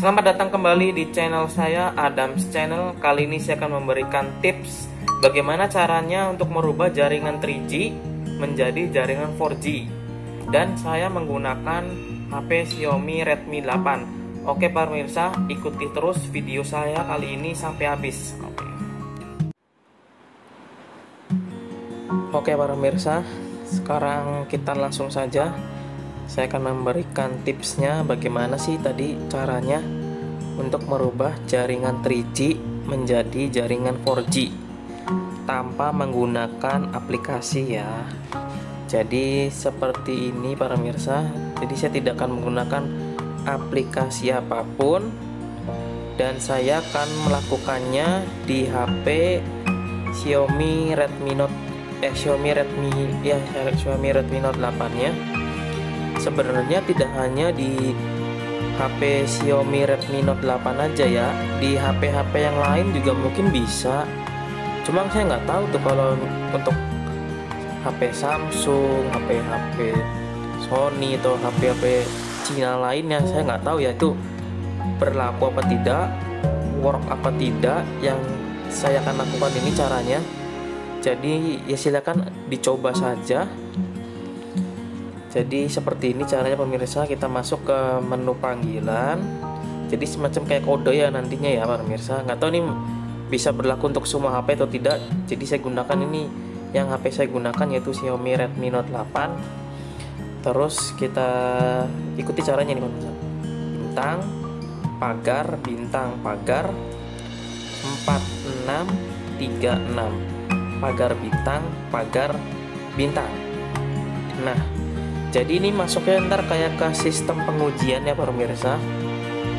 Selamat datang kembali di channel saya, Adams Channel. Kali ini saya akan memberikan tips bagaimana caranya untuk merubah jaringan 3G menjadi jaringan 4G. Dan saya menggunakan HP Xiaomi Redmi 8. Oke para pemirsa, ikuti terus video saya kali ini sampai habis. Oke para pemirsa, sekarang kita langsung saja. Saya akan memberikan tipsnya bagaimana sih tadi caranya untuk merubah jaringan 3G menjadi jaringan 4G tanpa menggunakan aplikasi ya. Jadi seperti ini para pemirsa. Jadi saya tidak akan menggunakan aplikasi apapun dan saya akan melakukannya di HP Xiaomi Redmi Note 8 ya. Sebenarnya tidak hanya di HP Xiaomi Redmi Note 8 aja ya, di HP-HP yang lain juga mungkin bisa. Cuma saya nggak tahu tuh kalau untuk HP Samsung, HP Sony atau HP Cina lainnya, saya nggak tahu ya itu berlaku apa tidak, work apa tidak. Yang saya akan lakukan ini caranya. Jadi ya silakan dicoba saja. Jadi seperti ini caranya pemirsa. Kita masuk ke menu panggilan. Jadi semacam kayak kode ya nantinya ya pemirsa. Nggak tahu ini bisa berlaku untuk semua HP atau tidak. Jadi saya gunakan ini, yang HP saya gunakan yaitu Xiaomi Redmi Note 8. Terus kita ikuti caranya nih pemirsa. Bintang pagar 4636. Pagar bintang. Nah, jadi ini masuknya ntar kayak ke sistem pengujian ya pemirsa.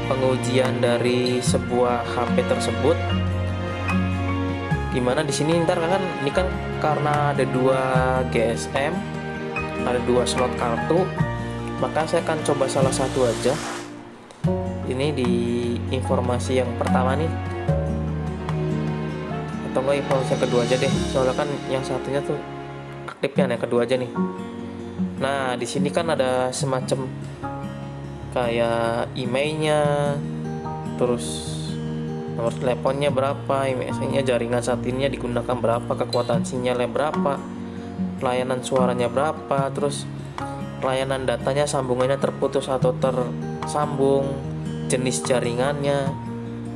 Pengujian dari sebuah HP tersebut. Dimana di sini ntar kan ini kan karena ada 2 GSM, ada 2 slot kartu, maka saya akan coba salah satu aja. Ini di informasi yang pertama nih. Atau enggak informasi yang kedua aja deh. Soalnya kan yang satunya tuh aktifnya, yang kedua aja nih. Nah, di sini kan ada semacam kayak emailnya, terus nomor teleponnya berapa, IMEI-nya, jaringan saat ini digunakan berapa, kekuatan sinyalnya berapa, pelayanan suaranya berapa, terus pelayanan datanya sambungannya terputus atau tersambung, jenis jaringannya,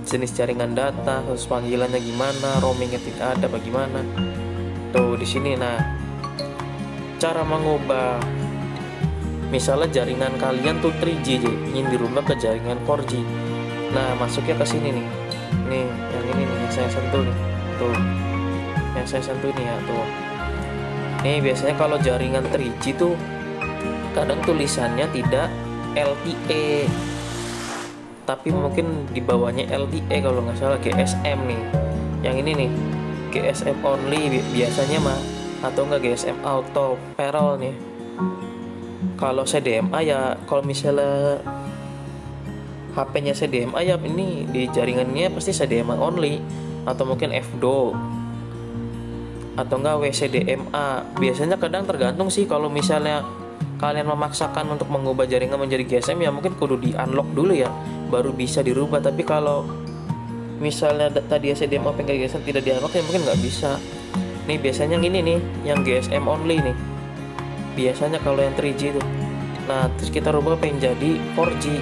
jenis jaringan data, terus panggilannya gimana, roamingnya tidak ada bagaimana. Tuh di sini. Nah, cara mengubah misalnya jaringan kalian tuh 3G ingin dirubah ke jaringan 4G. Nah, masuknya ke sini nih. Nih, yang ini nih yang saya sentuh nih. Tuh. Yang saya sentuh nih ya, tuh. Nih, biasanya kalau jaringan 3G tuh kadang tulisannya tidak LTE. Tapi mungkin di bawahnya LTE kalau nggak salah, GSM nih. Yang ini nih, GSM only biasanya mah, atau enggak GSM auto parallel nih. Kalau CDMA ya, kalau misalnya HP-nya CDMA ya ini di jaringannya pasti CDMA only, atau mungkin FDO atau enggak WCDMA. Biasanya kadang tergantung sih, kalau misalnya kalian memaksakan untuk mengubah jaringan menjadi GSM ya mungkin kudu di unlock dulu ya baru bisa dirubah. Tapi kalau misalnya tadi CDMA pengen GSM tidak di unlock ya mungkin nggak bisa. Nih biasanya yang ini nih, yang GSM only nih. Biasanya kalau yang 3G itu. Nah, terus kita rubah pengen jadi 4G.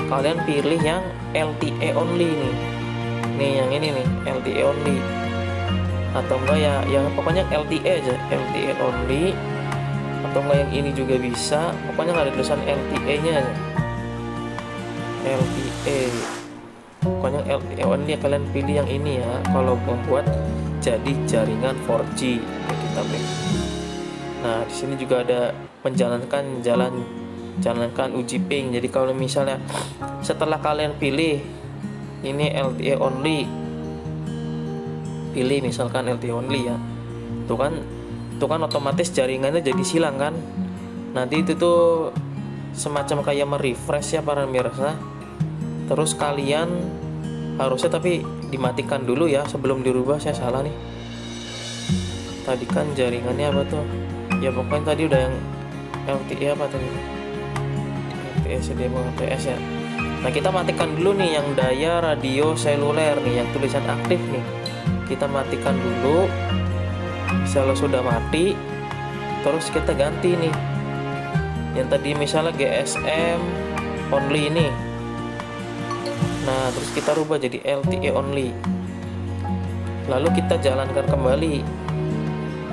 Kalian pilih yang LTE only nih. Nih yang ini nih, LTE only. Atau enggak ya, yang pokoknya LTE aja, LTE only. Atau enggak yang ini juga bisa. Pokoknya nggak ada tulisan LTE-nya aja. LTE. Pokoknya LTE only, kalian pilih yang ini ya kalau membuat jadi jaringan 4G ya kita pilih. Nah, di sini juga ada jalankan uji ping. Jadi kalau misalnya setelah kalian pilih ini LTE only, pilih misalkan LTE only ya. Tuh kan otomatis jaringannya jadi silang kan. Nanti itu tuh semacam kayak merefresh ya para pemirsa. Terus kalian harusnya tapi dimatikan dulu ya sebelum dirubah. Saya salah nih. Tadi kan jaringannya apa tuh? Ya pokoknya tadi udah yang LTE apa tadi? LTE CDMA LTS ya. Nah, kita matikan dulu nih yang daya radio seluler nih, yang tulisan aktif nih. Kita matikan dulu. Misalnya sudah mati, terus kita ganti nih. Yang tadi misalnya GSM only ini. Nah, terus kita rubah jadi LTE only. Lalu kita jalankan kembali.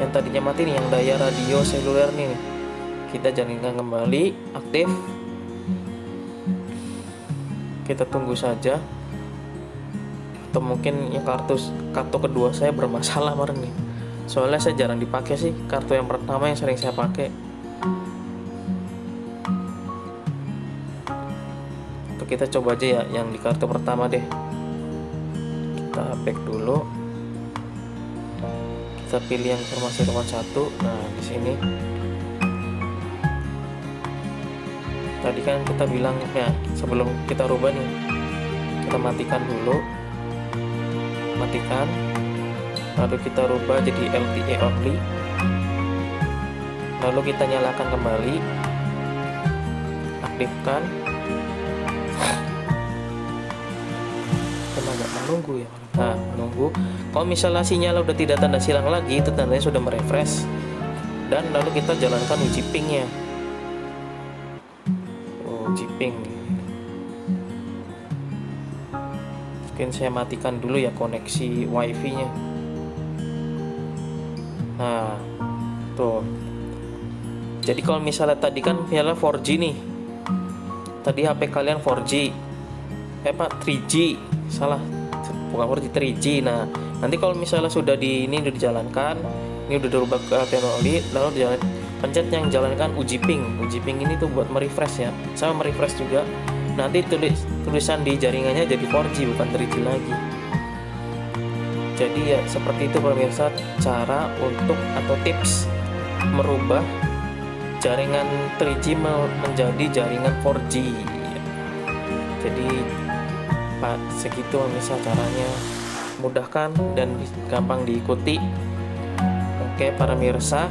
Yang tadinya mati nih, yang daya radio seluler nih. Kita jalankan kembali, aktif. Kita tunggu saja. Atau mungkin ya kartu kedua saya bermasalah kemarin nih. Soalnya saya jarang dipakai sih, kartu yang pertama yang sering saya pakai. Untuk kita coba aja ya yang di kartu pertama deh. Kita back dulu. Kita pilih yang informasi telepon 1. Nah, di sini. Tadi kan kita bilang ya, sebelum kita rubah nih, kita matikan dulu. Matikan. Lalu kita rubah jadi LTE only. Lalu kita nyalakan kembali. Aktifkan. Kita agak menunggu ya. Nah, menunggu. Kalau misalnya sinyal udah tidak tanda silang lagi, itu tandanya sudah merefresh. Dan lalu kita jalankan uji pingnya. Uji ping. Mungkin saya matikan dulu ya koneksi wifi nya. Nah, tuh. Jadi kalau misalnya tadi kan misalnya 4G nih. Tadi HP kalian 4G. 3G. Salah. Bukan 4G, 3G. Nah, nanti kalau misalnya sudah ini udah dijalankan, ini udah dirubah ke teknologi, lalu dijalan, pencet yang jalankan uji ping. Uji ping ini tuh buat merefresh ya. Sama merefresh juga. Nanti tulisan di jaringannya jadi 4G bukan 3G lagi. Jadi ya seperti itu pemirsa, cara untuk atau tips merubah jaringan 3G menjadi jaringan 4G. Jadi Pak, segitu pemirsa caranya, mudahkan dan gampang diikuti. Oke para pemirsa,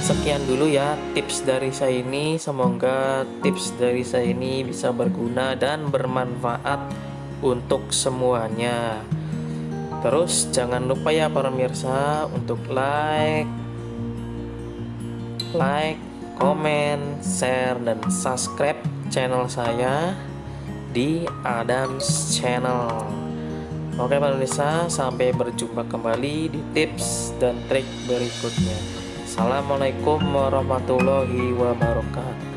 sekian dulu ya tips dari saya ini. Semoga tips dari saya ini bisa berguna dan bermanfaat untuk semuanya. Terus jangan lupa ya para pemirsa untuk like, komen, share, dan subscribe channel saya di Adams Channel. Oke para pemirsa, sampai berjumpa kembali di tips dan trik berikutnya. Assalamualaikum warahmatullahi wabarakatuh.